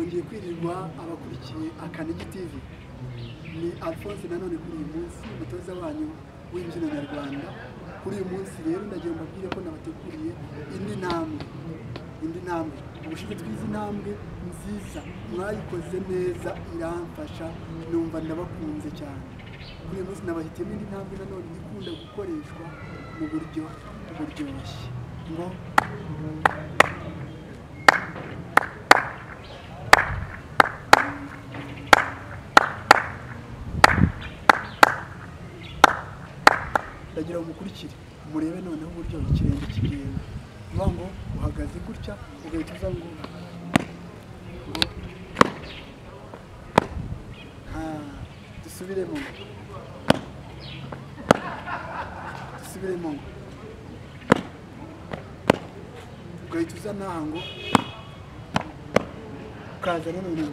mwongeye kwirirwa abakurikiye Akanigi TV. Ni Alphonse nanone kuri uyu munsi umutoza wanyu w'imbyino nyarwanda. Kuri uyu munsi rero ndagiye mbabwire ko nabateguriye indi ntambwe ubushize twize intambwe nziza mwayikoze neza iramfasha numva ndabakunze cyane. Kuri uyu munsi nabahitiyemo indi ntambwe nanone ikunda gukoreshwa mu buryo buryoshye ngo ndagira umukurikire murebe noneho uburyo ikirenge kigenda. Vuga ngo uhagaze gutya ugahita uza ngo dusubiremo ugahita uza naha ngo ukaza nanone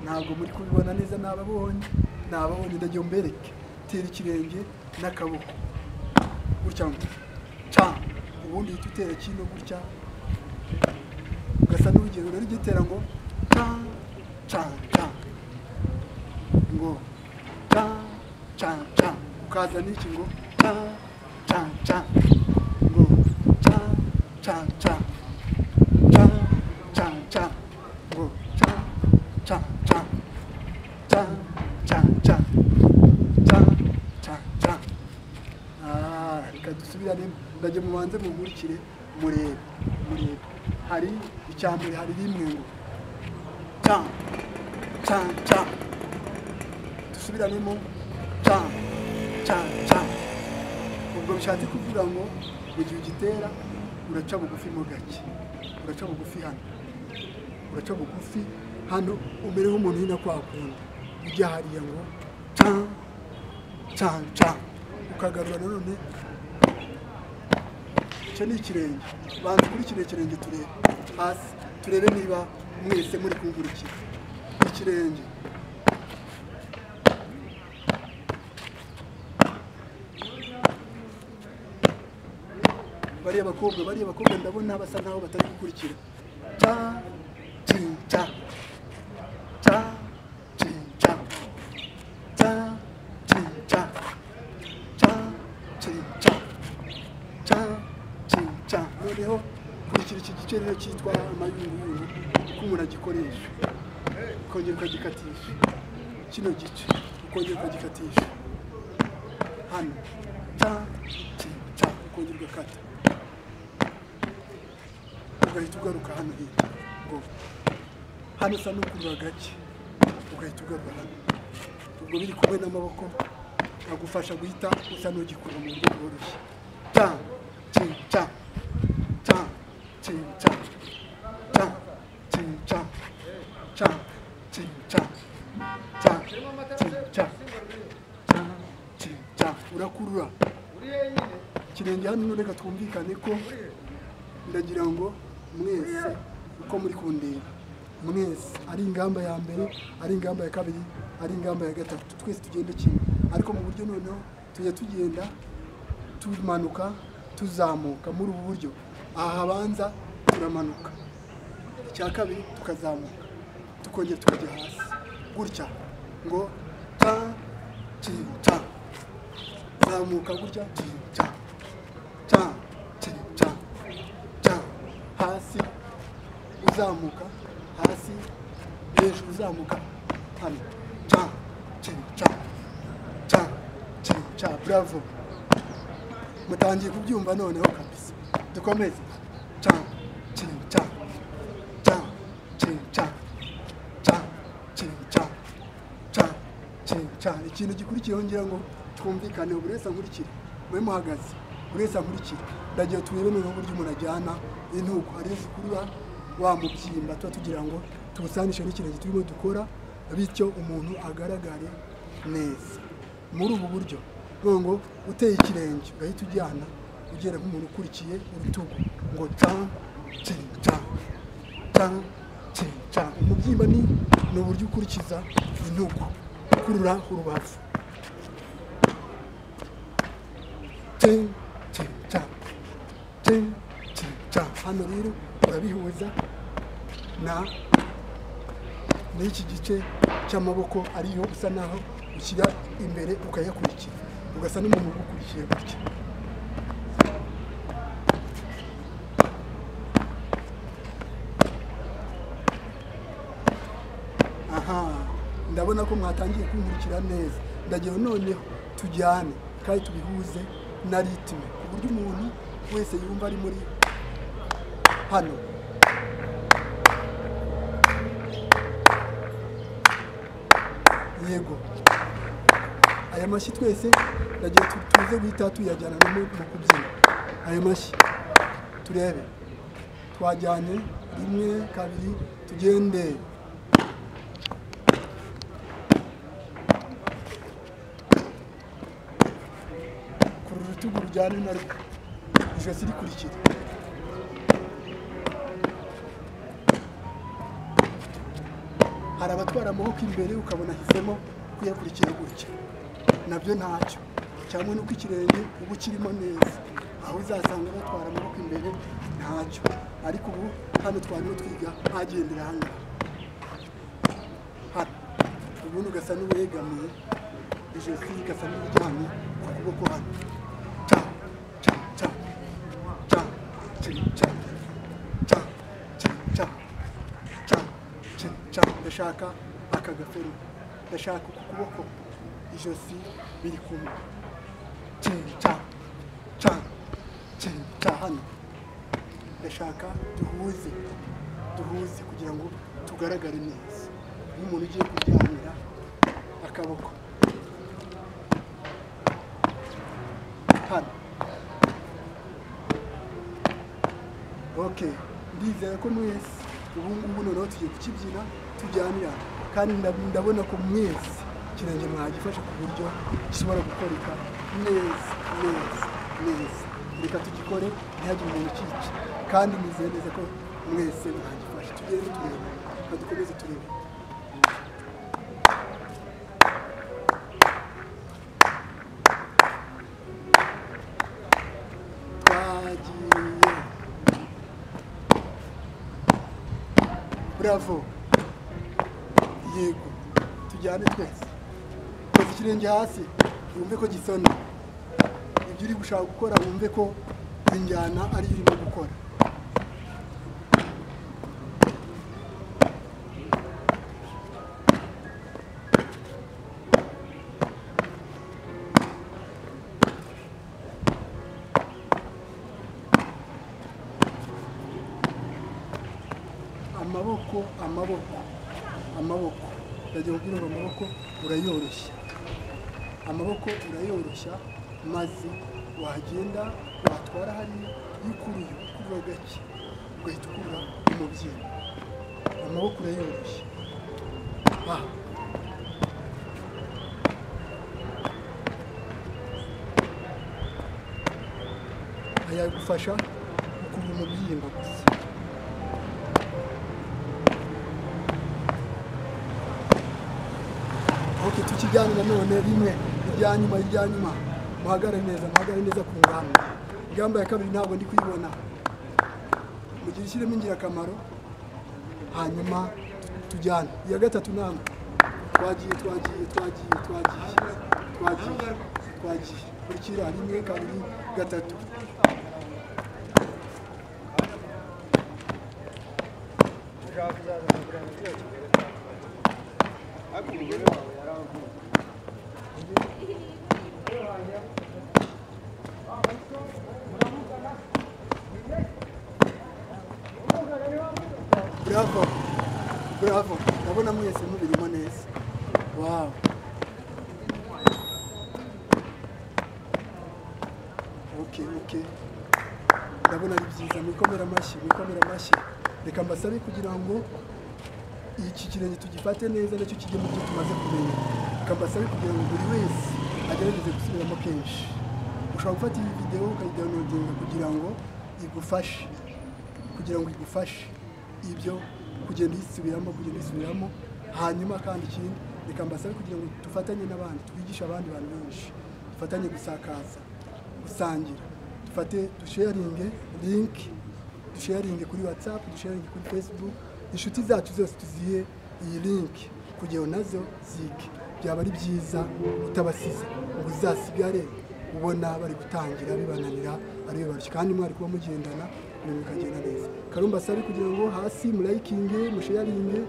ntabwo muri kubibona neza. Nababonye ndagiye mbereke. Tera ikirenge n'akaboko gutya ngo ca, ubundi uhita utera kino gutya ugasa n'urugero rero igitera ngo ca ca ca ngo ca ca ca, ukaza n'iki ngo ca ca ca ngo ca ca ca ca ca ca ngo ca ca ca ca ca ca ca ca ca. Reka dusubirane ndaje mubanze munkurikire murebe. Hari icyambere, hari rimwe ngo ca ca ca, dusubiranemo ca ca ca. Ubwo bishatse kuvuga ngo mu gihe ugitera uraca bugufi mo gake, uraca bugufi hano umere nk'umuntu hino kwakunda ujya hariya ngo ca ca ca, ukagarura nanone. Icyo ni ikirenge. Banza ukurikire ikirenge turebe hasi, turebe niba mwese muri kunkurikira ikirenge. Bariya bakobwa ndabona basa nkaho batari gukurikira. Ca cin ca ca cin ca ca cin ca ca cin ca ca cin ca. Noneho kurikira iki gice rero cyitwa amayunguyungu uko umuntu agikoresha, ukongera ukagikatisha kino gice, ukongera ukagikatisha hano ca cin ca, ukongera ugakata ugahita ugaruka hano hirya ngo hano usa n'ukurura gake, ugahita ugaruka hano. Ubwo biri kumwe n'amaboko agufasha guhita usa n'ugikura mu buryo bworoshye. Ca cin ca ca cin ca ca cin ca ca cin ca ca cin ca ca cin ca. Urakurura ikirenge hano. Reka twumvikane ko ndagira ngo mwese uko muri kundeba, mwese ari ingamba ya mbere, ari ingamba ya kabiri, ari ingamba ya gatatu, twese tugende kimwe, ariko mu buryo noneho tujya tugenda tumanuka tuzamuka muri ubu buryo. Aha habanza turamanuka, icya kabiri tukazamuka, tukongera tukajya hasi gutya ngo ca cin ca, zamuka gutya cin ca ca cin ca ca, hasi uzamuka, hasi hejuru uzamuka hano ca cin ca ca cin ca. Bravo, mutangiye kubyumva noneho kabisa. Dukomeze ca cin ca ca cin ca ca cin ca ca cin ca. Ikintu gikurikiyeho ngira ngo twumvikane, buri wese ankurikire, mwe muhagaze buri wese ankurikire. Ndagiye turebe noneho uburyo umuntu ajyana intugu ari zikurura wa mubyimba tuba tugira ngo tubusanishe n'ikirenge turimo dukora, bityo umuntu agaragare neza muri ubu buryo. Ngo uteye ikirenge ugahita ujyana ugera nk'umuntu ukurikiye urutugu ngo ca cin ca ca cin ca. Umubyimba ni uburyo ukurikiza intugu ukurura urubavu. ting ting cha ting ting cha. Hano rero urabihuza na n'iki gice cy'amaboko ariyo usa naho ushyira imbere ukayakurikira ugasa n'umuntu ugukurikiye gutya. Ndabona ko mwatangiye kunkurikira neza. Ndagira noneho tujyane kandi tubihuze na ritme ku buryo umuntu wese yumva ari muri hano. Yego, aya mashyi twese ndagiye tuze guhita tuyajyana no mu kubyina. Aya mashyi turebe, twajyanye 1 2 tugende. Tugurujyane narwo ijosi rikurikira. Hari abatwara amaboko imbere ukabona hisemo kuyakurikira gutya, nabyo ntacyo, cyangwa nuko ikirenge ubu kirimo neza, aho uzasanga batwara amaboko imbere ntacyo. Ariko ubu hano twarimo twiga hagendera hano ubundi ugasa n'uwegamiye, ijosi rigasa n'urijyanye ku kuboko hano. Ndashaka aka gafero, ndashaka uku kuboko ijosi biri kumwe. Hano ndashaka duhuze kugira ngo tugaragare neza nk'umuntu ugiye kuryamira akaboko hano. Okay, ndizera ko mwese ubu ngubu noneho tugiye kukibyina tujyanira, kandi ndabona ko mwese kirenge mwagifasha ku buryo gishobora gukoreka neza. Reka tugikore ntihagire umuntu ukica, kandi nizeye neza ko mwese mwagifasha. Tugende turebe, dukomeze turebe. Twagiye. Bravo. Yego, tujyane twese. Koza ikirenge hasi wumve ko gisona. Ibyo uri gushaka gukora wumve ko injyana ari irimo gukora. Amaboko ndagiye kubwira ngo amaboko urayoroshya, maze wagenda watwara hariya y'ukuruye ukurura gake ugahita ukurura umubyimba. Amaboko urayoroshya. Ayagufasha gukurura umubyimba gusa. Okay, tukijyana nanone rimwe irya nyuma muhagarare neza ku ngamba. Ingamba ya kabiri ntabwo ndi kuyibona, mugira ishyiremo ingirakamaro, hanyuma tujyane. Iya gatatu namba twagiye kurikira 1 2 3. Bravo. Ndabona mwese mubirimo neza. Wow. Okay. Ndabona ari byiza. Mwikomera amashyi. Reka mbasabe kugira ngo iki kirenge tugifate neza nacyo kijye mu byo tumaze kumenya. Reka mbasabe kugira ngo buri wese agerageze gusubiramo kenshi. Ushobora gufata iyi video ukayidownloadinga kugira ngo igufashe ibyo kugenda isubiramo. Hanyuma kandi ikindi, reka mbasabe kugira ngo dufatanye n'abandi, twigishe abandi bantu benshi, dufatanye gusakaza gusangira dufate dusharinge link dusharinge kuri WhatsApp dusharinge kuri Facebook inshuti zacu zose tuzihe iyi link kugira nazo zige byaba ari byiza utabasize ngo uzasigare ubona bari gutangira bibananira ari barusha kandi mwari kuba mugendana bikagenda neza Karumba sabi kugira ngo hasi mu liking mu sharinge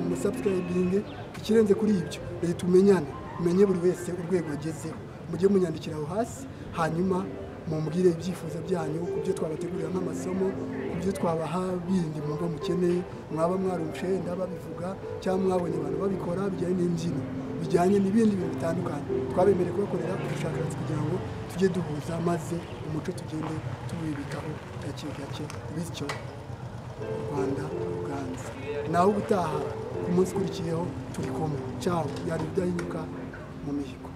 mu subscribing ikirenze kuri ibyo rero tumenyane umenye buri wese urwego agezeho mujye munyandikira aho hasi hanyuma mumbwire ibyifuzo byanyu kubyo twabategurira nk'amasomo kubyo twabaha bindi mwumva mukeneye mwaba mwarumshe ndababivuga cyangwa mwabonye abantu babikora bijyanye n'imbyino bijyanye n'ibindi bintu bitandukanye twabemereye kubakorera ubushakashatsi kugira ngo tujye duhuza maze umuco tugende tuwibikaho gake gake bityo Rwanda ruganza naho gutaha ku munsi ukurikiyeho turi kumwe ciao yari Rudahinyuka mu mihigo